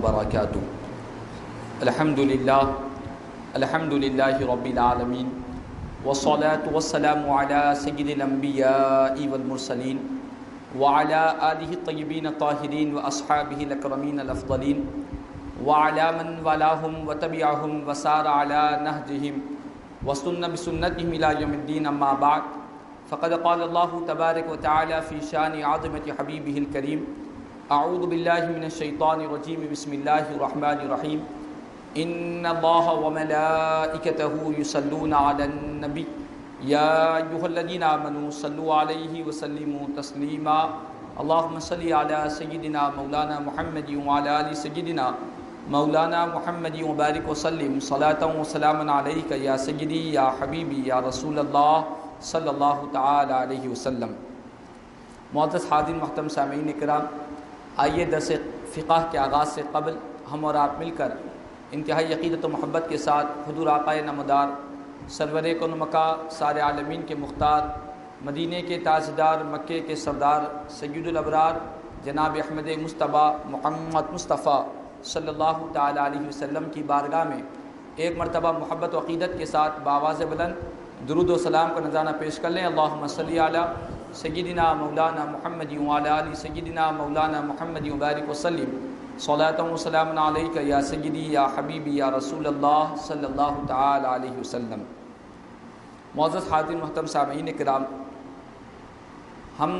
وبرکاتہ۔ الحمدللہ رب العالمین والصلاة والسلام علی سید الانبیاء والمرسلین وعلی آلہ الطیبین الطاہرین واصحابہ الاکرمین الافضلین وعلی من والاہم وتبعہم وسار علی نہجہم واستنى بسنتهم إلى يوم الدين، أما بعد فقد قال الله تبارك وتعالى في شان عظمة حبيبه الكريم: أعوذ بالله من الشيطان الرجيم، بسم الله الرحمن الرحيم، إن الله وملائكته يصلون على النبي يا أيها الذين آمنوا صلوا عليه وسلموا تسليما، اللهم صل على سيدنا مولانا محمد وعلى آل سيدنا مولانا محمد وبارک وسلم صلاۃ و سلام علیک یا سیدی یا حبیبی یا رسول اللہ صلی اللہ تعالی علیہ وسلم۔ معزز حاضرین محترم سامعین کرام، آئیے درس فقہ کے آغاز سے قبل ہم اور آپ مل کر انتہائی عقیدت و محبت کے ساتھ حضور آقائے نامدار سرور کون مکہ سارے عالمین کے مختار، مدینے کے تاجدار، مکے کے سردار، سید الابرار جناب احمد مصطفیٰ محمد مصطفیٰ صلی اللہ تعالی علیہ وسلم کی بارگاہ میں ایک مرتبہ محبت و عقیدت کے ساتھ بآواز بلند درود و سلام کا نذرانہ پیش کر لیں۔ اللہم صلی علی سیدنا مولانا محمد وعلی آل سیدنا مولانا محمد وبارک وسلم صلاۃ و سلام علیک یا سیدی یا حبیبی یا رسول اللہ صلی اللہ تعالی علیہ وسلم۔ معزز حاضرین محترم سامعین کرام، ہم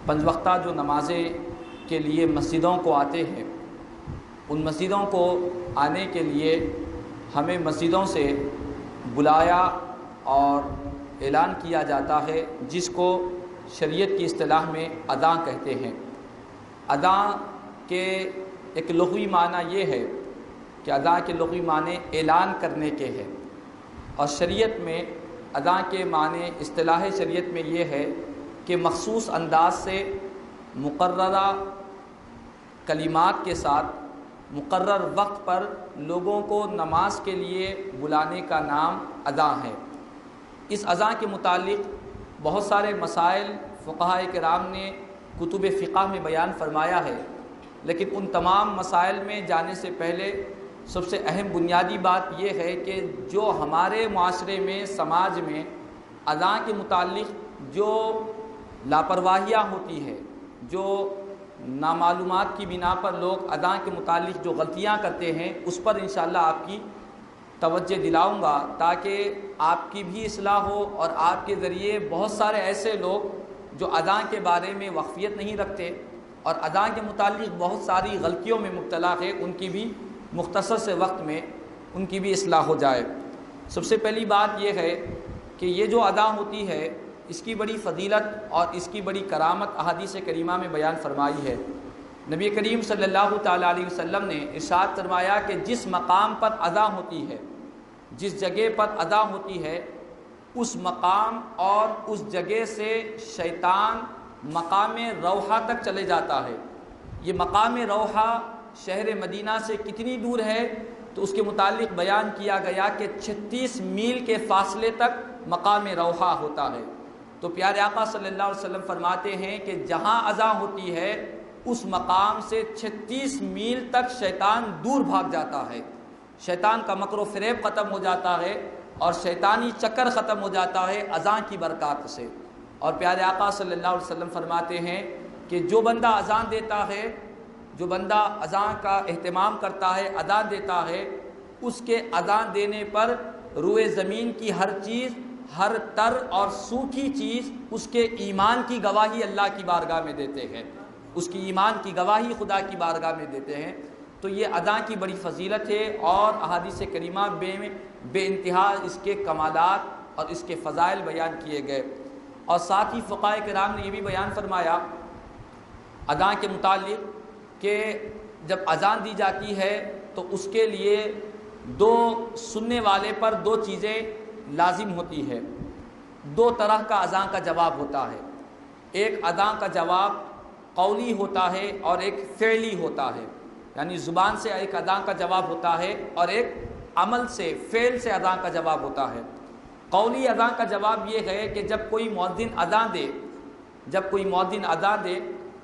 پنج وقتہ جو نمازیں کے لیے مسجدوں کو آتے ہیں، ان مسجدوں کو آنے کے لیے ہمیں مسجدوں سے بلایا اور اعلان کیا جاتا ہے، جس کو شریعت کی اصطلاح میں اذان کہتے ہیں۔ اذان کے ایک لغوی معنی یہ ہے کہ اذان کے لغوی معنی اعلان کرنے کے ہیں، اور شریعت میں اذان کے معنی اصطلاح شریعت میں یہ ہے کہ مخصوص انداز سے مقررہ کلمات کے ساتھ مقرر وقت پر لوگوں کو نماز کے لیے بلانے کا نام اذان ہے۔ اس اذان کے متعلق بہت سارے مسائل فقہائے کرام نے کتب فقہ میں بیان فرمایا ہے، لیکن ان تمام مسائل میں جانے سے پہلے سب سے اہم بنیادی بات یہ ہے کہ جو ہمارے معاشرے میں سماج میں اذان کے متعلق جو لاپرواہیاں ہوتی ہے، جو نامعلومات کی بنا پر لوگ اذان کے متعلق جو غلطیاں کرتے ہیں، اس پر انشاءاللہ آپ کی توجہ دلاؤں گا تاکہ آپ کی بھی اصلاح ہو، اور آپ کے ذریعے بہت سارے ایسے لوگ جو اذان کے بارے میں واقفیت نہیں رکھتے اور اذان کے متعلق بہت ساری غلطیوں میں مبتلا ہے، ان کی بھی مختصر سے وقت میں ان کی بھی اصلاح ہو جائے۔ سب سے پہلی بات یہ ہے کہ یہ جو اذان ہوتی ہے، اس کی بڑی فضیلت اور اس کی بڑی کرامت احادیث کریمہ میں بیان فرمائی ہے۔ نبی کریم صلی اللہ تعالیٰ علیہ وسلم نے ارشاد فرمایا کہ جس مقام پر اذان ہوتی ہے، جس جگہ پر اذان ہوتی ہے، اس مقام اور اس جگہ سے شیطان مقام روحہ تک چلے جاتا ہے۔ یہ مقام روحہ شہر مدینہ سے کتنی دور ہے تو اس کے متعلق بیان کیا گیا کہ 36 میل کے فاصلے تک مقام روحہ ہوتا ہے۔ تو پیارے آقا صلی اللہ علیہ وسلم فرماتے ہیں کہ جہاں اذان ہوتی ہے اس مقام سے 36 میل تک شیطان دور بھاگ جاتا ہے، شیطان کا مکر و فریب ختم ہو جاتا ہے اور شیطانی چکر ختم ہو جاتا ہے اذان کی برکات سے۔ اور پیارے آقا صلی اللہ علیہ وسلم فرماتے ہیں کہ جو بندہ اذان دیتا ہے، جو بندہ اذان کا اہتمام کرتا ہے، اذان دیتا ہے، اس کے اذان دینے پر روئے زمین کی ہر چیز، ہر تر اور سوکھی چیز اس کے ایمان کی گواہی اللہ کی بارگاہ میں دیتے ہیں، اس کی ایمان کی گواہی خدا کی بارگاہ میں دیتے ہیں۔ تو یہ اذان کی بڑی فضیلت ہے، اور احادیث کریمہ بے انتہا اس کے کمالات اور اس کے فضائل بیان کیے گئے۔ اور ساتھ ہی فقہائے کرام نے یہ بھی بیان فرمایا اذان کے متعلق کہ جب اذان دی جاتی ہے تو اس کے لیے دو سننے والے پر دو چیزیں لازم ہوتی ہے۔ دو طرح کا اذان کا جواب ہوتا ہے، ایک اذان کا جواب قولی ہوتا ہے اور ایک فعلی ہوتا ہے، یعنی زبان سے ایک اذان کا جواب ہوتا ہے اور ایک عمل سے، فعل سے اذان کا جواب ہوتا ہے۔ قولی اذان کا جواب یہ ہے کہ جب کوئی مؤذن اذان دے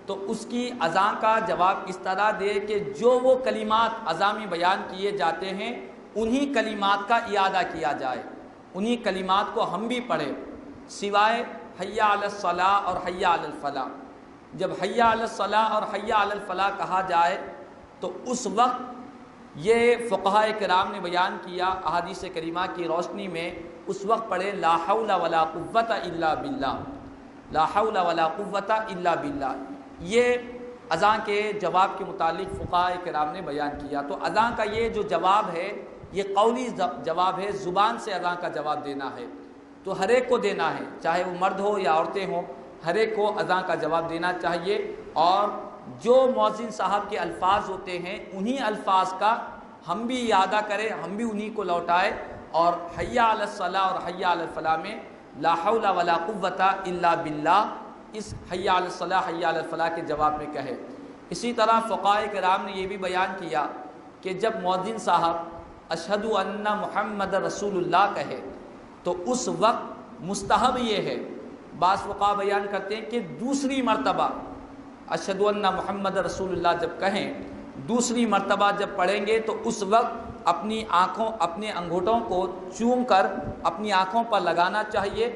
تو اس کی اذان کا جواب اس طرح دے کہ جو وہ کلمات اذان میں بیان کیے جاتے ہیں انہی کلمات کا اعادہ کیا جائے، انہی کلمات کو ہم بھی پڑھیں، سوائے حی علی الصلاۃ اور حی علی الفلاح۔ جب حی علی الصلاۃ اور حی علی الفلاح کہا جائے تو اس وقت یہ فقہاء کرام نے بیان کیا احادیث کریمہ کی روشنی میں، اس وقت پڑھے لا حول ولا قوۃ الا باللہ، لا حول ولا قوۃ الا باللہ۔ یہ اذان کے جواب کے متعلق فقہاء کرام نے بیان کیا۔ تو اذان کا یہ جو جواب ہے یہ قولی جواب ہے، زبان سے اذان کا جواب دینا ہے، تو ہر ایک کو دینا ہے، چاہے وہ مرد ہو یا عورتیں ہوں، ہر ایک کو اذان کا جواب دینا چاہیے۔ اور جو مؤذن صاحب کے الفاظ ہوتے ہیں انہی الفاظ کا ہم بھی اعادہ کریں، ہم بھی انہی کو لوٹائیں، اور حی علی الصلاۃ اور حی علی الفلاح میں لا حول ولا قوۃ الا باللہ اس حی علی الصلاۃ حی علی الفلاح کے جواب میں کہے۔ اسی طرح فقہاء کرام نے یہ بھی بیان کیا کہ جب مؤذن صاحب اشہد ان محمد رسول اللہ کہے تو اس وقت مستحب یہ ہے، بعض فقہاء بیان کرتے ہیں کہ دوسری مرتبہ اشہد ان محمد رسول اللہ جب کہیں، دوسری مرتبہ جب پڑھیں گے تو اس وقت اپنی آنکھوں، اپنے انگوٹھوں کو چوم کر اپنی آنکھوں پر لگانا چاہیے،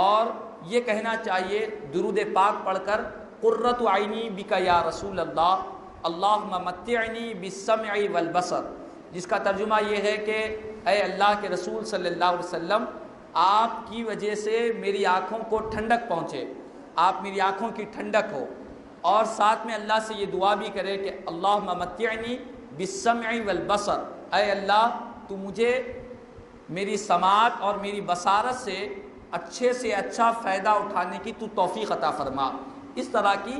اور یہ کہنا چاہیے درود پاک پڑھ کر قرۃ عینی بک یا رسول اللہ اللہم متعنی بالسمع والبصر، جس کا ترجمہ یہ ہے کہ اے اللہ کے رسول صلی اللہ علیہ وسلم، آپ کی وجہ سے میری آنکھوں کو ٹھنڈک پہنچے، آپ میری آنکھوں کی ٹھنڈک ہو، اور ساتھ میں اللہ سے یہ دعا بھی کرے کہ اللہم متعنی بالسمع والبصر، اے اللہ تو مجھے میری سماعت اور میری بصارت سے اچھے سے اچھا فائدہ اٹھانے کی تو توفیق عطا فرما۔ اس طرح کی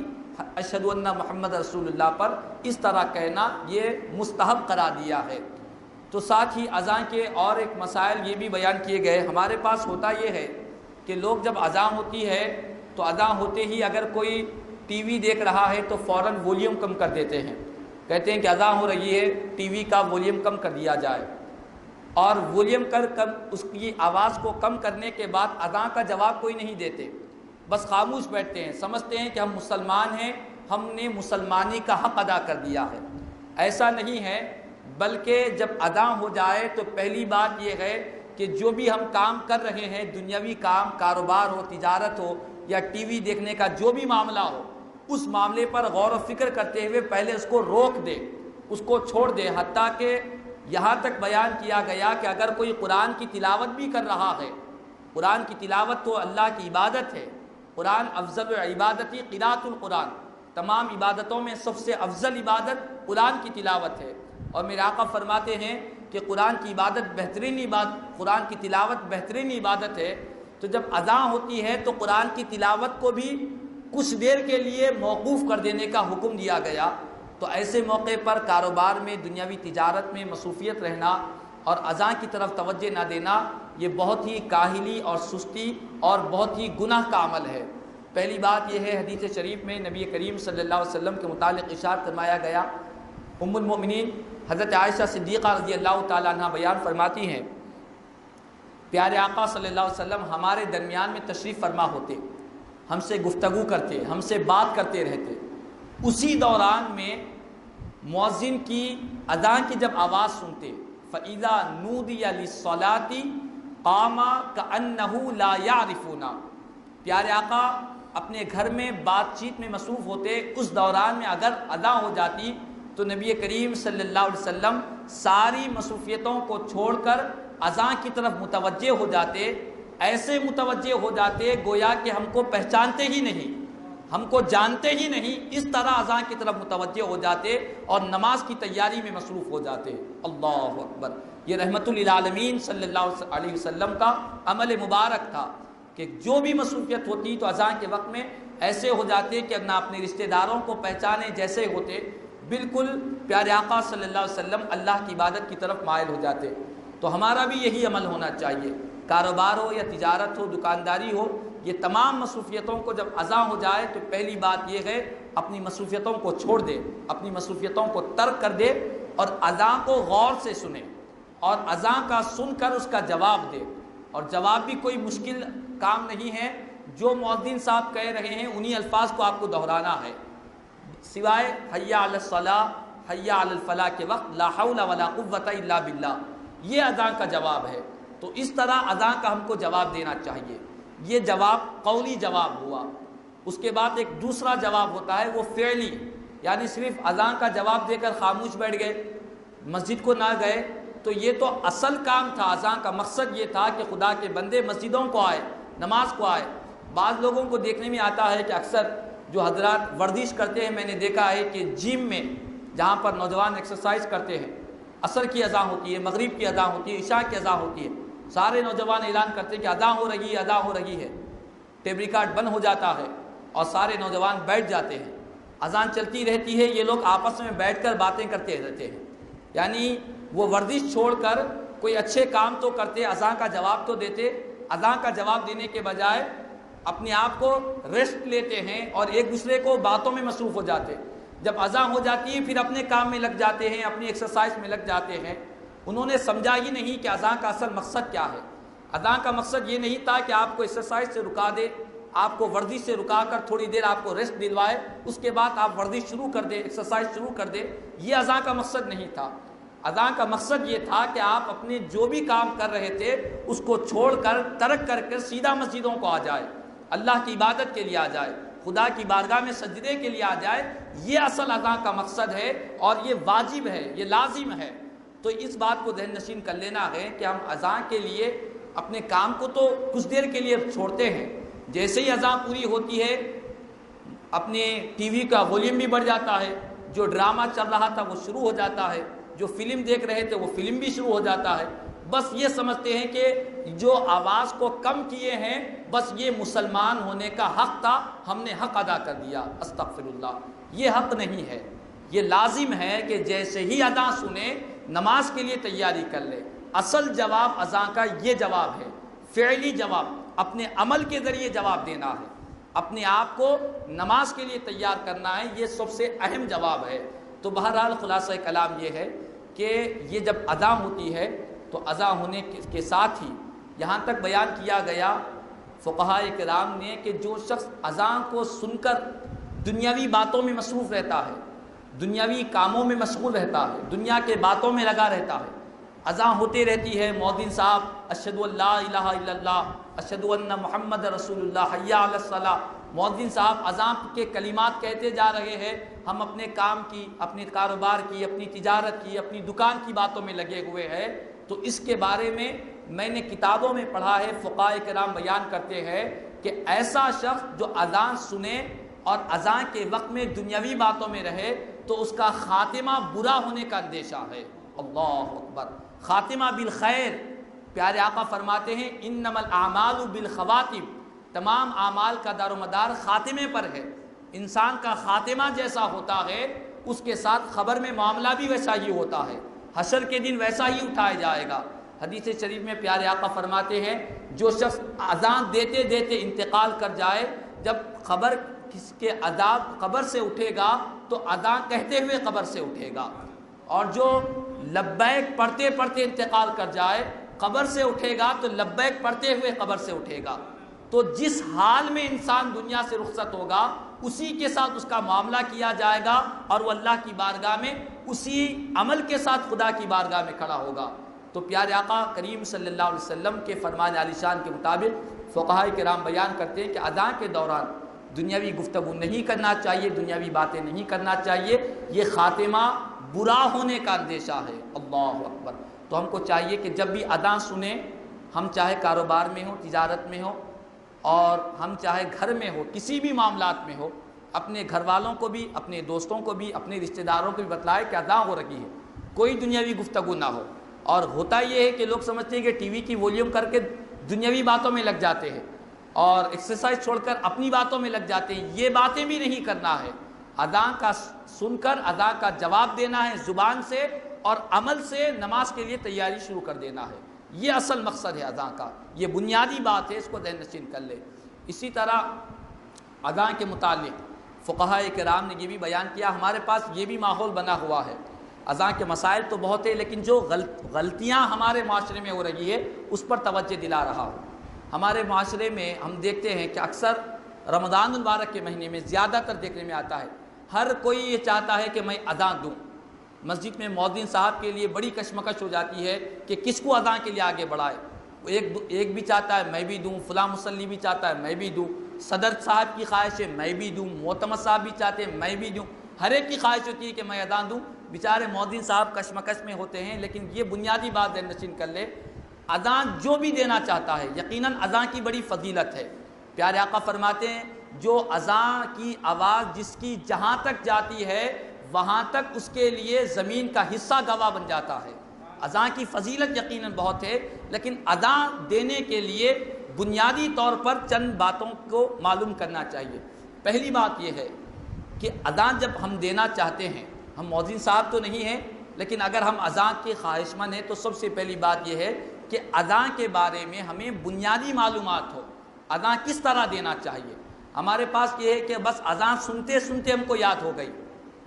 اشہد ان محمد رسول اللہ پر اس طرح کہنا یہ مستحب قرار دیا ہے۔ تو ساتھ ہی اذان کے اور ایک مسائل یہ بھی بیان کیے گئے۔ ہمارے پاس ہوتا یہ ہے کہ لوگ جب اذان ہوتی ہے تو اذان ہوتے ہی اگر کوئی ٹی وی دیکھ رہا ہے تو فوراً ولیوم کم کر دیتے ہیں، کہتے ہیں کہ اذان ہو رہی ہے ٹی وی کا ولیوم کم کر دیا جائے، اور ولیوم کر اس کی آواز کو کم کرنے کے بعد اذان کا جواب کوئی نہیں دیتے، بس خاموش بیٹھتے ہیں، سمجھتے ہیں کہ ہم مسلمان ہیں، ہم نے مسلمانی کا حق ادا کر دیا ہے۔ ایسا نہیں ہے، بلکہ جب اذان ہو جائے تو پہلی بات یہ ہے کہ جو بھی ہم کام کر رہے ہیں، دنیاوی کام، کاروبار ہو، تجارت ہو یا ٹی وی دیکھنے کا جو بھی معاملہ ہو، اس معاملے پر غور و فکر کرتے ہوئے پہلے اس کو روک دے، اس کو چھوڑ دے۔ حتیٰ کہ یہاں تک بیان کیا گیا کہ اگر کوئی قرآن کی تلاوت بھی کر رہا ہے، قرآن کی تلاوت تو اللہ کی عبادت ہے، قرآن افضل عبادتی قراءۃ القرآن، تمام عبادتوں میں سب سے افضل عبادت قرآن کی تلاوت ہے، اور میرے آقا فرماتے ہیں کہ قرآن کی عبادت بہترین عبادت، قرآن کی تلاوت بہترین عبادت ہے۔ تو جب اذان ہوتی ہے تو قرآن کی تلاوت کو بھی کچھ دیر کے لیے موقوف کر دینے کا حکم دیا گیا۔ تو ایسے موقع پر کاروبار میں، دنیاوی تجارت میں مصروفیت رہنا اور اذان کی طرف توجہ نہ دینا یہ بہت ہی کاہلی اور سستی اور بہت ہی گناہ کا عمل ہے۔ پہلی بات یہ ہے، حدیث شریف میں نبی کریم صلی اللہ علیہ وسلم کے متعلق ارشاد فرمایا گیا، ام المؤمنین حضرت عائشہ صدیقہ رضی اللہ تعالیٰ عنہ بیان فرماتی ہیں، پیارے آقا صلی اللہ علیہ وسلم ہمارے درمیان میں تشریف فرما ہوتے، ہم سے گفتگو کرتے، ہم سے بات کرتے رہتے، اسی دوران میں مؤذن کی اذان کی جب آواز سنتے، فَإِذَا نُودِيَ لِلصَّلَاةِ قَامَ كَأَنَّهُ لَا يَعْرِفُونَ، پیارے آقا اپنے گھر میں بات چیت میں مصروف ہوتے، اس دوران میں اگر اذان ہو جاتی تو نبی کریم صلی اللہ علیہ وسلم ساری مصروفیتوں کو چھوڑ کر اذان کی طرف متوجہ ہو جاتے، ایسے متوجہ ہو جاتے گویا کہ ہم کو پہچانتے ہی نہیں، ہم کو جانتے ہی نہیں، اس طرح اذان کی طرف متوجہ ہو جاتے اور نماز کی تیاری میں مصروف ہو جاتے۔ اللہ اکبر، یہ رحمت للعالمین صلی اللہ علیہ وسلم کا عمل مبارک تھا کہ جو بھی مصروفیت ہوتی تو اذان کے وقت میں ایسے ہو جاتے کہ نہ اپنے رشتہ داروں کو پہچانے جیسے ہوتے، بالکل پیارے آقا صلی اللہ علیہ وسلم اللہ کی عبادت کی طرف مائل ہو جاتے۔ تو ہمارا بھی یہی عمل ہونا چاہیے، کاروبار ہو یا تجارت ہو، دکانداری ہو، یہ تمام مصروفیتوں کو جب اذان ہو جائے تو پہلی بات یہ ہے اپنی مصروفیتوں کو چھوڑ دے، اپنی مصروفیتوں کو ترک کر دے اور اذان کو غور سے سنے، اور اذان کا سن کر اس کا جواب دے۔ اور جواب بھی کوئی مشکل کام نہیں ہے، جو مؤذن صاحب کہہ رہے ہیں انہی الفاظ کو آپ کو دہرانا ہے۔ سوائے حی علی الصلاۃ حی علی الفلاح کے وقت لا حول ولا قوۃ الا باللہ، یہ اذان کا جواب ہے۔ تو اس طرح اذان کا ہم کو جواب دینا چاہیے۔ یہ جواب قولی جواب ہوا۔ اس کے بعد ایک دوسرا جواب ہوتا ہے وہ فعلی، یعنی صرف اذان کا جواب دے کر خاموش بیٹھ گئے، مسجد کو نہ گئے، تو یہ تو اصل کام تھا۔ اذان کا مقصد یہ تھا کہ خدا کے بندے مسجدوں کو آئے، نماز کو آئے۔ بعض لوگوں کو دیکھنے میں آتا ہے کہ اکثر جو حضرات ورزش کرتے ہیں، میں نے دیکھا ہے کہ جم میں جہاں پر نوجوان ایکسرسائز کرتے ہیں، عصر کی اذان ہوتی ہے، مغرب کی اذان ہوتی ہے، عشاء کی اذان ہوتی ہے، سارے نوجوان اعلان کرتے ہیں کہ اذان ہو رہی ہے، اذان ہو رہی ہے، ٹیپ ریکارڈ بند ہو جاتا ہے اور سارے نوجوان بیٹھ جاتے ہیں، اذان چلتی رہتی ہے، یہ لوگ آپس میں بیٹھ کر باتیں کرتے رہتے ہیں۔ یعنی وہ ورزش چھوڑ کر کوئی اچھے کام تو کرتے، اذان کا جواب تو دیتے، اذان کا جواب دینے کے بجائے اپنے آپ کو ریسٹ لیتے ہیں اور ایک دوسرے کو باتوں میں مصروف ہو جاتے۔ جب اذان ہو جاتی ہے پھر اپنے کام میں لگ جاتے ہیں، اپنی ایکسرسائز میں لگ جاتے ہیں۔ انہوں نے سمجھا ہی نہیں کہ اذان کا اصل مقصد کیا ہے۔ اذان کا مقصد یہ نہیں تھا کہ آپ کو ایکسرسائز سے رکا دے، آپ کو ورزش سے رکا کر تھوڑی دیر آپ کو ریسٹ دلوائے، اس کے بعد آپ ورزش شروع کر دیں، ایکسرسائز شروع کر دیں۔ یہ اذان کا مقصد نہیں تھا۔ اذان کا مقصد یہ تھا کہ آپ اپنے جو بھی کام کر رہے تھے اس کو چھوڑ کر، ترک کر کے سیدھا مسجدوں کو آ جائے، اللہ کی عبادت کے لیے آ جائے، خدا کی بارگاہ میں سجدے کے لیے آ جائے۔ یہ اصل اذان کا مقصد ہے اور یہ واجب ہے، یہ لازم ہے۔ تو اس بات کو ذہن نشین کر لینا ہے کہ ہم اذان کے لیے اپنے کام کو تو کچھ دیر کے لیے چھوڑتے ہیں، جیسے ہی اذان پوری ہوتی ہے اپنے ٹی وی کا والیوم بھی بڑھ جاتا ہے، جو ڈرامہ چل رہا تھا وہ شروع ہو جاتا ہے، جو فلم دیکھ رہے تھے وہ فلم بھی شروع ہو جاتا ہے۔ بس یہ سمجھتے ہیں کہ جو آواز کو کم کیے ہیں بس یہ مسلمان ہونے کا حق تھا، ہم نے حق ادا کر دیا۔ استغفر اللہ، یہ حق نہیں ہے۔ یہ لازم ہے کہ جیسے ہی اذان سنے نماز کے لیے تیاری کر لے۔ اصل جواب اذان کا یہ جواب ہے، فعلی جواب، اپنے عمل کے ذریعے جواب دینا ہے، اپنے آپ کو نماز کے لیے تیار کرنا ہے، یہ سب سے اہم جواب ہے۔ تو بہرحال خلاصہ کلام یہ ہے کہ یہ جب اذان ہوتی ہے تو اذان ہونے کے ساتھ ہی یہاں تک بیان کیا گیا فقہاء کرام نے کہ جو شخص اذان کو سن کر دنیاوی باتوں میں مصروف رہتا ہے، دنیاوی کاموں میں مشغول رہتا ہے، دنیا کے باتوں میں لگا رہتا ہے، اذان ہوتی رہتی ہے، مؤذن صاحب اشہد ان لا الہ الا اللہ اشہد ان محمد رسول اللہ حی علی الصلاۃ، مؤذن صاحب اذان کے کلمات کہتے جا رہے ہیں، ہم اپنے کام کی، اپنے کاروبار کی، اپنی تجارت کی، اپنی دکان کی باتوں میں لگے ہوئے ہیں۔ تو اس کے بارے میں نے کتابوں میں پڑھا ہے، فقہاء کرام بیان کرتے ہیں کہ ایسا شخص جو اذان سنے اور اذان کے وقت میں دنیاوی باتوں میں رہے تو اس کا خاتمہ برا ہونے کا اندیشہ ہے۔ اللہ اکبر، خاتمہ بالخیر، پیارے آقا فرماتے ہیں انما الاعمال بالخواتم، تمام اعمال کا دار و مدار خاتمے پر ہے۔ انسان کا خاتمہ جیسا ہوتا ہے اس کے ساتھ خبر میں معاملہ بھی ویسا ہی ہوتا ہے، حشر کے دن ویسا ہی اٹھایا جائے گا۔ حدیث شریف میں پیارے آقا فرماتے ہیں جو شخص اذان دیتے دیتے انتقال کر جائے، جب خبر کس کے عذاب قبر سے اٹھے گا تو اذان کہتے ہوئے قبر سے اٹھے گا، اور جو لبیک پڑھتے پڑھتے انتقال کر جائے قبر سے اٹھے گا تو لبیک پڑھتے ہوئے قبر سے اٹھے گا۔ تو جس حال میں انسان دنیا سے رخصت ہوگا اسی کے ساتھ اس کا معاملہ کیا جائے گا اور وہ اللہ کی بارگاہ میں اسی عمل کے ساتھ خدا کی بارگاہ میں کھڑا ہوگا۔ تو پیارے آقا کریم صلی اللہ علیہ وسلم کے فرمان عالی شان کے مطابق فقہاء کرام بیان کرتے ہیں کہ اذان کے دوران دنیاوی گفتگو نہیں کرنا چاہیے، دنیاوی باتیں نہیں کرنا چاہیے، یہ خاتمہ برا ہونے کا اندیشہ ہے۔ اللہ اکبر۔ تو ہم کو چاہیے کہ جب بھی اذان سنیں، ہم چاہے کاروبار میں ہوں، تجارت میں ہوں، اور ہم چاہے گھر میں ہو، کسی بھی معاملات میں ہو، اپنے گھر والوں کو بھی، اپنے دوستوں کو بھی، اپنے رشتہ داروں کو بھی بتلائے کہ اذان ہو رہی ہے، کوئی دنیاوی گفتگو نہ ہو۔ اور ہوتا یہ ہے کہ لوگ سمجھتے ہیں کہ ٹی وی کی والیوم کر کے دنیاوی باتوں میں لگ جاتے ہیں اور ایکسرسائز چھوڑ کر اپنی باتوں میں لگ جاتے ہیں، یہ باتیں بھی نہیں کرنا ہے۔ اذان کا سن کر اذان کا جواب دینا ہے زبان سے اور عمل سے نماز کے لیے تیاری شروع کر دینا ہے، یہ اصل مقصد ہے اذان کا، یہ بنیادی بات ہے، اس کو ذہن نشین کر لے۔ اسی طرح اذان کے متعلق فقہاء کرام نے یہ بھی بیان کیا، ہمارے پاس یہ بھی ماحول بنا ہوا ہے، اذان کے مسائل تو بہت ہیں لیکن جو غلطیاں ہمارے معاشرے میں ہو رہی ہے اس پر توجہ دلا رہا ہوں۔ ہمارے معاشرے میں ہم دیکھتے ہیں کہ اکثر رمضان المبارک کے مہینے میں زیادہ تر دیکھنے میں آتا ہے ہر کوئی یہ چاہتا ہے کہ میں اذان دوں. مسجد میں مؤذن صاحب کے لیے بڑی کشمکش ہو جاتی ہے کہ کس کو اذان کے لیے آگے بڑھائے. ایک بھی چاہتا ہے میں بھی دوں، فلاں مصلی بھی چاہتا ہے میں بھی دوں، صدر صاحب کی خواہش ہے میں بھی دوں، معتمد صاحب بھی چاہتے ہیں میں بھی دوں، ہر ایک کی خواہش ہوتی ہے کہ میں اذان دوں. بیچارے مؤذن صاحب کشمکش میں ہوتے ہیں. لیکن یہ بنیادی بات ذہن نشین کر لے، اذان جو بھی دینا چاہتا ہے یقیناً اذان کی بڑی فضیلت ہے. پیارے آقا فرماتے ہیں جو اذان کی آواز جس کی جہاں تک جاتی ہے وہاں تک اس کے لیے زمین کا حصہ گواہ بن جاتا ہے. اذان کی فضیلت یقیناً بہت ہے، لیکن اذان دینے کے لیے بنیادی طور پر چند باتوں کو معلوم کرنا چاہیے. پہلی بات یہ ہے کہ اذان جب ہم دینا چاہتے ہیں، ہم مؤذن صاحب تو نہیں ہیں لیکن اگر ہم اذان کے خواہش مند ہیں تو سب سے پہلی بات یہ ہے کہ اذان کے بارے میں ہمیں بنیادی معلومات ہو. اذان کس طرح دینا چاہیے؟ ہمارے پاس یہ ہے کہ بس اذان سنتے سنتے ہم کو یاد ہو گئی،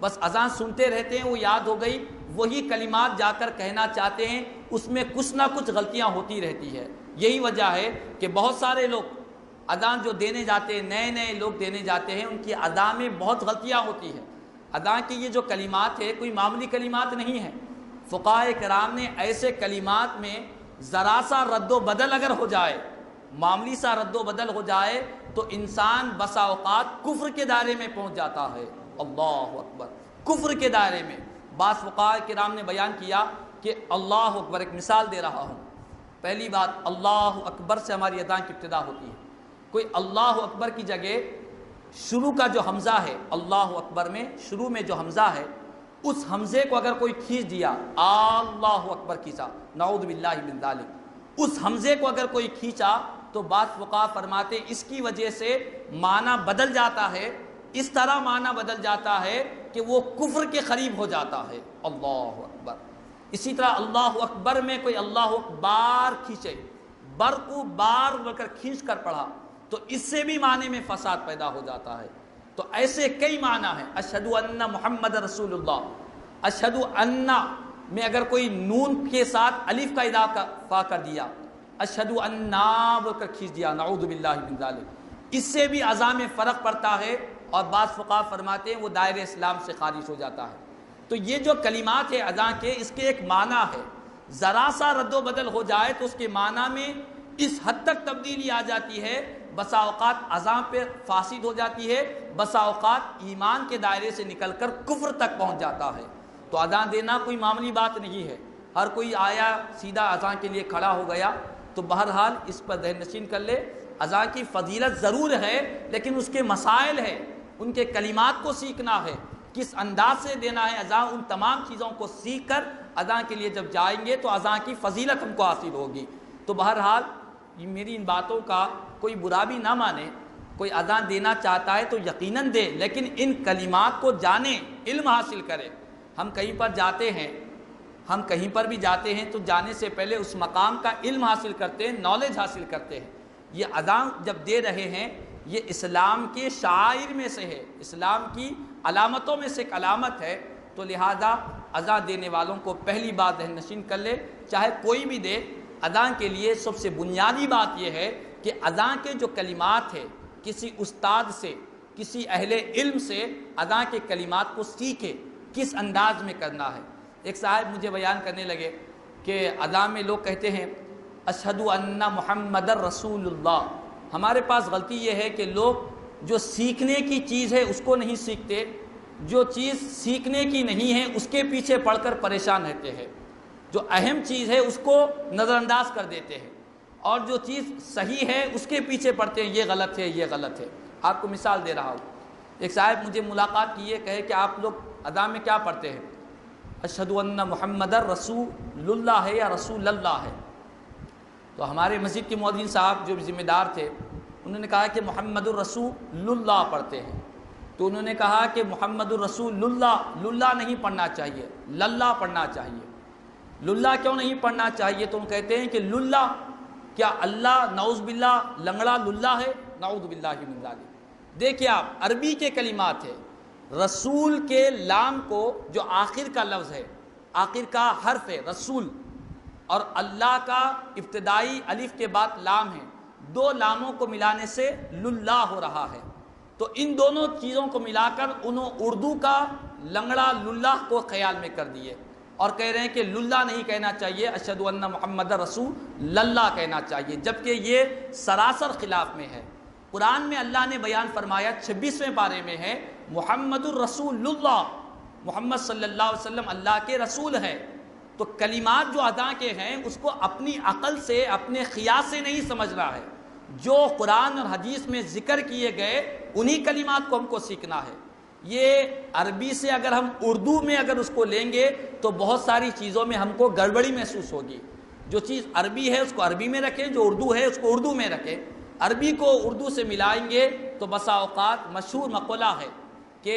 بس اذان سنتے رہتے ہیں وہ یاد ہو گئی، وہی کلمات جا کر کہنا چاہتے ہیں، اس میں کچھ نہ کچھ غلطیاں ہوتی رہتی ہے. یہی وجہ ہے کہ بہت سارے لوگ اذان جو دینے جاتے ہیں، نئے لوگ دینے جاتے ہیں، ان کی اذان میں بہت غلطیاں ہوتی ہیں. اذان کی یہ جو کلمات ہے کوئی معمولی کلمات نہیں ہیں. فقہائے کرام نے ایسے کلمات میں ذرا سا رد و بدل اگر ہو جائے، معمولی سا رد و بدل ہو جائے تو انسان بسا اوقات کفر کے دائرے میں پہنچ جاتا ہے. اللہ اکبر، کفر کے دائرے میں. بعض فقہائے کرام نے بیان کیا کہ اللہ اکبر، ایک مثال دے رہا ہوں. پہلی بات، اللہ اکبر سے ہماری اذان کی ابتدا ہوتی ہے. کوئی اللہ اکبر کی جگہ شروع کا جو حمزہ ہے، اللہ اکبر میں شروع میں جو حمزہ ہے، اس حمزے کو اگر کوئی کھینچ دیا، اللہ اکبر کھینچا، نعوذ باللہ من ذالک، اس حمزے کو اگر کوئی کھینچا تو بعض فقہا فرماتے اس کی وجہ سے معنی بدل جاتا ہے، اس طرح معنی بدل جاتا ہے کہ وہ کفر کے قریب ہو جاتا ہے. اللہ اکبر. اسی طرح اللہ اکبر میں کوئی اللہ اکبار کھینچے، بر کو بار بول کر کھینچ کر پڑھا تو اس سے بھی معنی میں فساد پیدا ہو جاتا ہے. تو ایسے کئی معنی ہیں. اشہد ان محمد رسول اللہ، اشہد ان میں اگر کوئی نون کے ساتھ الف کا اضافہ کر دیا، اشہد انا بول کر کھینچ دیا، نعوذ باللہ من ذالک، اس سے بھی اذان میں فرق پڑتا ہے اور بعض فقہا فرماتے ہیں وہ دائرہ اسلام سے خارج ہو جاتا ہے. تو یہ جو کلمات ہے اذان کے، اس کے ایک معنی ہے. ذرا سا رد و بدل ہو جائے تو اس کے معنی میں اس حد تک تبدیلی آ جاتی ہے، بسا اوقات اذان پہ فاسد ہو جاتی ہے، بسا اوقات ایمان کے دائرے سے نکل کر کفر تک پہنچ جاتا ہے. تو اذان دینا کوئی معمولی بات نہیں ہے. ہر کوئی آیا سیدھا اذان کے لیے کھڑا ہو گیا. تو بہرحال اس پر ذہن نشین کر لے، اذان کی فضیلت ضرور ہے لیکن اس کے مسائل ہیں، ان کے کلمات کو سیکھنا ہے، کس انداز سے دینا ہے اذان. ان تمام چیزوں کو سیکھ کر اذان کے لیے جب جائیں گے تو اذان کی فضیلت ہم کو حاصل ہوگی. تو بہرحال میری ان باتوں کا کوئی برا بھی نہ مانے. کوئی اذان دینا چاہتا ہے تو یقیناً دے، لیکن ان کلمات کو جانے، علم حاصل کرے. ہم کہیں پر جاتے ہیں، ہم کہیں پر بھی جاتے ہیں تو جانے سے پہلے اس مقام کا علم حاصل کرتے ہیں، نالج حاصل کرتے ہیں. یہ اذان جب دے رہے ہیں یہ اسلام کے شعائر میں سے ہے، اسلام کی علامتوں میں سے ایک علامت ہے. تو لہذا اذان دینے والوں کو پہلی بات ذہن نشین کر لے، چاہے کوئی بھی دے، اذان کے لیے سب سے بنیادی بات یہ ہے کہ اذان کے جو کلمات ہیں کسی استاد سے، کسی اہل علم سے اذان کے کلمات کو سیکھے، کس انداز میں کرنا ہے. ایک صاحب مجھے بیان کرنے لگے کہ اذان میں لوگ کہتے ہیں اشہد ان محمد رسول اللہ. ہمارے پاس غلطی یہ ہے کہ لوگ جو سیکھنے کی چیز ہے اس کو نہیں سیکھتے، جو چیز سیکھنے کی نہیں ہے اس کے پیچھے پڑھ کر پریشان رہتے ہیں. جو اہم چیز ہے اس کو نظر انداز کر دیتے ہیں، اور جو چیز صحیح ہے اس کے پیچھے پڑھتے ہیں، یہ غلط ہے، یہ غلط ہے. آپ کو مثال دے رہا ہوں. ایک صاحب مجھے ملاقات کی، یہ کہے کہ آپ لوگ اذان میں کیا پڑھتے ہیں؟ اشہد ان محمد رسول اللہ ہے یا رسول اللہ ہے؟ تو ہمارے مسجد کے مؤذن صاحب جو ذمہ دار تھے انہوں نے کہا کہ محمد الرسول اللہ پڑھتے ہیں. تو انہوں نے کہا کہ محمد الرسول اللہ نہیں پڑھنا چاہیے، للہ پڑھنا چاہیے. للہ کیوں نہیں پڑھنا چاہیے؟ تو ہم کہتے ہیں کہ للہ کیا اللہ نعوذ باللہ لنگڑا للہ ہے؟ نعوذ باللہ من ذالک. دیکھیے آپ، عربی کے کلمات ہے، رسول کے لام کو جو آخر کا لفظ ہے، آخر کا حرف ہے رسول، اور اللہ کا ابتدائی الف کے بعد لام ہے، دو لاموں کو ملانے سے للہ ہو رہا ہے. تو ان دونوں چیزوں کو ملا کر انہوں اردو کا لنگڑا للہ کو خیال میں کر دیے اور کہہ رہے ہیں کہ للہ نہیں کہنا چاہیے، اشہدو ان محمد رسول اللہ کہنا چاہیے، جبکہ یہ سراسر خلاف میں ہے۔ قرآن میں اللہ نے بیان فرمایا 26ویں پارے میں ہے محمد الرسول اللہ، محمد صلی اللہ علیہ وسلم اللہ کے رسول ہے۔ تو کلمات جو ادا کے ہیں اس کو اپنی عقل سے اپنے خیال سے نہیں سمجھنا ہے، جو قرآن اور حدیث میں ذکر کیے گئے انہی کلمات کو ہم کو سیکھنا ہے۔ یہ عربی سے اگر ہم اردو میں اگر اس کو لیں گے تو بہت ساری چیزوں میں ہم کو گڑبڑی محسوس ہوگی۔ جو چیز عربی ہے اس کو عربی میں رکھیں، جو اردو ہے اس کو اردو میں رکھیں۔ عربی کو اردو سے ملائیں گے تو بسا اوقات مشہور مقولہ ہے کہ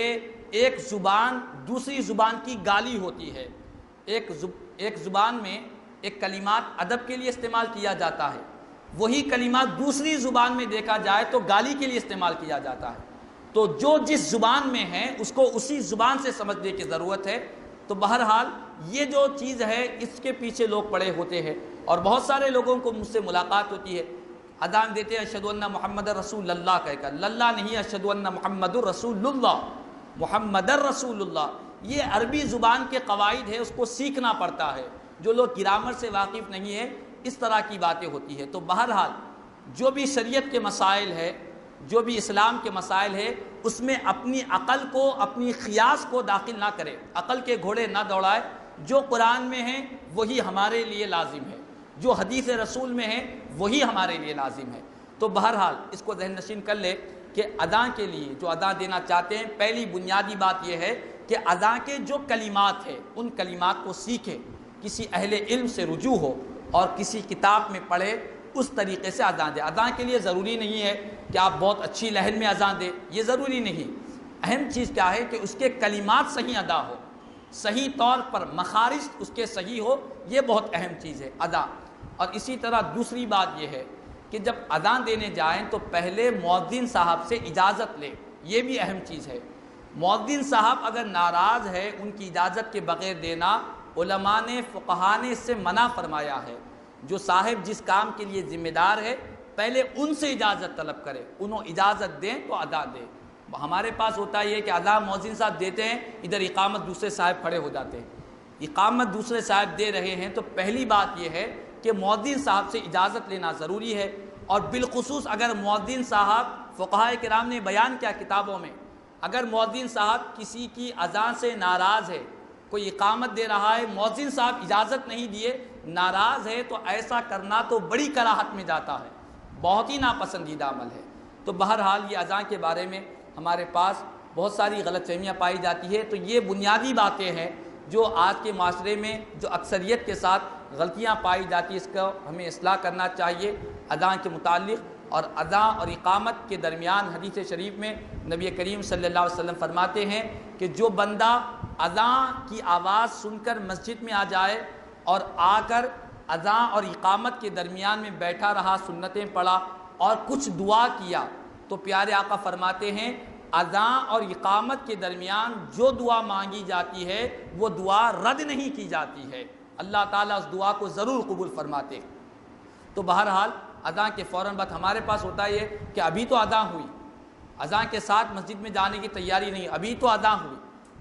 ایک زبان دوسری زبان کی گالی ہوتی ہے۔ ایک زبان میں ایک کلمات ادب کے لیے استعمال کیا جاتا ہے، وہی کلمات دوسری زبان میں دیکھا جائے تو گالی کے لیے استعمال کیا جاتا ہے۔ تو جو جس زبان میں ہے اس کو اسی زبان سے سمجھنے کی ضرورت ہے۔ تو بہرحال یہ جو چیز ہے اس کے پیچھے لوگ پڑے ہوتے ہیں، اور بہت سارے لوگوں کو مجھ سے ملاقات ہوتی ہے، اذان دیتے ہیں اشہدو ان محمد رسول اللہ کہہ کر، للہ نہیں، اشہدو ان محمد رسول اللہ، محمد رسول اللہ۔ یہ عربی زبان کے قواعد ہے، اس کو سیکھنا پڑتا ہے۔ جو لوگ گرامر سے واقف نہیں ہے اس طرح کی باتیں ہوتی ہے۔ تو بہرحال جو بھی شریعت کے مسائل ہے، جو بھی اسلام کے مسائل ہے، اس میں اپنی عقل کو اپنی خیاس کو داخل نہ کرے، عقل کے گھوڑے نہ دوڑائے۔ جو قرآن میں ہے وہی ہمارے لیے لازم ہے، جو حدیث رسول میں ہے وہی ہمارے لیے لازم ہے۔ تو بہرحال اس کو ذہن نشین کر لے کہ اذان کے لیے جو اذان دینا چاہتے ہیں، پہلی بنیادی بات یہ ہے کہ اذان کے جو کلمات ہیں ان کلمات کو سیکھیں، کسی اہل علم سے رجوع ہو اور کسی کتاب میں پڑھے، اس طریقے سے اذان دے۔ اذان کے لیے ضروری نہیں ہے کہ آپ بہت اچھی لہن میں اذان دیں، یہ ضروری نہیں۔ اہم چیز کیا ہے کہ اس کے کلمات صحیح ادا ہو، صحیح طور پر مخارج اس کے صحیح ہو، یہ بہت اہم چیز ہے ادا۔ اور اسی طرح دوسری بات یہ ہے کہ جب اذان دینے جائیں تو پہلے مؤذن صاحب سے اجازت لیں، یہ بھی اہم چیز ہے۔ مؤذن صاحب اگر ناراض ہے ان کی اجازت کے بغیر دینا، علماء نے فقہاء نے اس سے منع فرمایا ہے۔ جو صاحب جس کام کے لیے ذمہ دار ہے پہلے ان سے اجازت طلب کرے، انہوں اجازت دیں تو ادا دیں۔ ہمارے پاس ہوتا یہ کہ اذان مؤذن صاحب دیتے ہیں، ادھر اقامت دوسرے صاحب کھڑے ہو جاتے ہیں، اقامت دوسرے صاحب دے رہے ہیں۔ تو پہلی بات یہ ہے کہ مؤذن صاحب سے اجازت لینا ضروری ہے، اور بالخصوص اگر مؤذن صاحب، فقہاء کرام نے بیان کیا کتابوں میں، اگر مؤذن صاحب کسی کی اذان سے ناراض ہے، کوئی اقامت دے رہا ہے، مؤذن صاحب اجازت نہیں دیے، ناراض ہے، تو ایسا کرنا تو بڑی کراہت میں جاتا ہے، بہت ہی ناپسندیدہ عمل ہے۔ تو بہرحال یہ اذان کے بارے میں ہمارے پاس بہت ساری غلط فہمیاں پائی جاتی ہے۔ تو یہ بنیادی باتیں ہیں جو آج کے معاشرے میں جو اکثریت کے ساتھ غلطیاں پائی جاتی ہیں، اس کو ہمیں اصلاح کرنا چاہیے اذان کے متعلق۔ اور اذان اور اقامت کے درمیان حدیث شریف میں نبی کریم صلی اللہ علیہ وسلم فرماتے ہیں کہ جو بندہ اذان کی آواز سن کر مسجد میں آ جائے اور آ کر اذان اور اقامت کے درمیان میں بیٹھا رہا، سنتیں پڑھا اور کچھ دعا کیا، تو پیارے آقا فرماتے ہیں اذان اور اقامت کے درمیان جو دعا مانگی جاتی ہے وہ دعا رد نہیں کی جاتی ہے، اللہ تعالیٰ اس دعا کو ضرور قبول فرماتے۔ تو بہرحال اذان کے فوراً بعد ہمارے پاس ہوتا ہے کہ ابھی تو اذان ہوئی، اذان کے ساتھ مسجد میں جانے کی تیاری نہیں، ابھی تو اذان ہوئی۔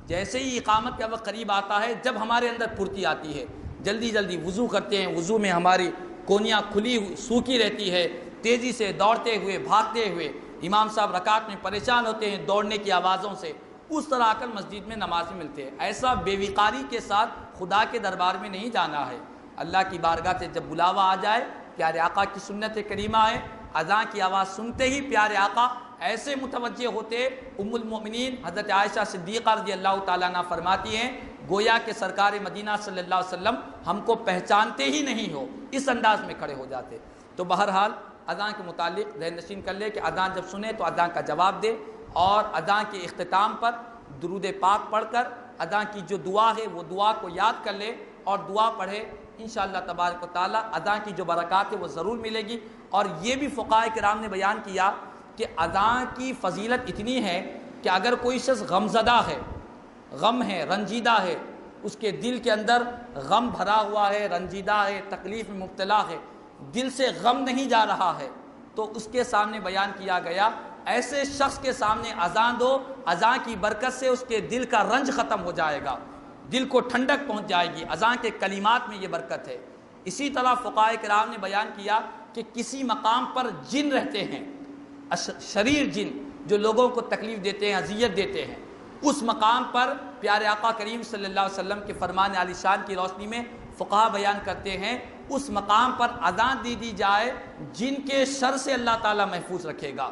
جیسے ہی اقامت کا وقت قریب آتا ہے، جب ہمارے اندر پھرتی آتی ہے، جلدی جلدی وضو کرتے ہیں، وضو میں ہماری کونیاں کھلی ہوئی سوکھی رہتی ہے، تیزی سے دوڑتے ہوئے بھاگتے ہوئے امام صاحب رکعت میں پریشان ہوتے ہیں دوڑنے کی آوازوں سے، اس طرح آ کر مسجد میں نماز میں ملتے ہیں۔ ایسا بے وقاری کے ساتھ خدا کے دربار میں نہیں جانا ہے۔ اللہ کی بارگاہ سے جب بلاوا آ جائے، پیارے آقا کی سنت کریمہ ہے، اذان کی آواز سنتے ہی پیارے آقا ایسے متوجہ ہوتے، ام المؤمنین حضرت عائشہ صدیقہ رضی اللہ تعالیٰ عنہ فرماتی ہیں گویا کہ سرکار مدینہ صلی اللہ علیہ وسلم ہم کو پہچانتے ہی نہیں ہو، اس انداز میں کھڑے ہو جاتے۔ تو بہرحال اذان کے متعلق ذہن نشین کر لے کہ اذان جب سنے تو اذان کا جواب دے، اور اذان کے اختتام پر درود پاک پڑھ کر اذان کی جو دعا ہے وہ دعا کو یاد کر لے اور دعا پڑھے، انشاءاللہ تبارک و تعالی اذان کی جو برکات ہے وہ ضرور ملے گی۔ اور یہ بھی فقہاء کرام نے بیان کیا کہ اذان کی فضیلت اتنی ہے کہ اگر کوئی شخص غمزدہ ہے، غم ہے، رنجیدہ ہے، اس کے دل کے اندر غم بھرا ہوا ہے، رنجیدہ ہے، تکلیف میں مبتلا ہے، دل سے غم نہیں جا رہا ہے، تو اس کے سامنے بیان کیا گیا ایسے شخص کے سامنے اذان دو، اذان کی برکت سے اس کے دل کا رنج ختم ہو جائے گا، دل کو ٹھنڈک پہنچ جائے گی، اذان کے کلمات میں یہ برکت ہے۔ اسی طرح فقہاء کرام نے بیان کیا کہ کسی مقام پر جن رہتے ہیں، شریر جن جو لوگوں کو تکلیف دیتے ہیں، اذیت دیتے ہیں، اس مقام پر پیارے آقا کریم صلی اللہ علیہ وسلم کے فرمان عالی شان کی روشنی میں فقہا بیان کرتے ہیں اس مقام پر اذان دی جائے، جن کے شر سے اللہ تعالیٰ محفوظ رکھے گا،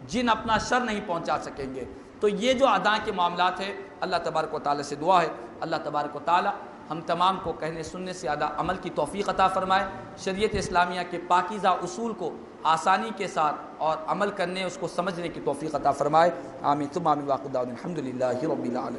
جن اپنا شر نہیں پہنچا سکیں گے۔ تو یہ جو اذان کے معاملات ہیں، اللہ تبارک و تعالیٰ سے دعا ہے اللہ تبارک و تعالیٰ ہم تمام کو کہنے سننے سے زیادہ عمل کی توفیق عطا فرمائے، شریعت اسلامیہ کے پاکیزہ اصول کو آسانی کے ساتھ اور عمل کرنے، اس کو سمجھنے کی توفیق عطا فرمائے۔ آمین ثم آمین، واخر دعوانا الحمدللہ رب العالمین۔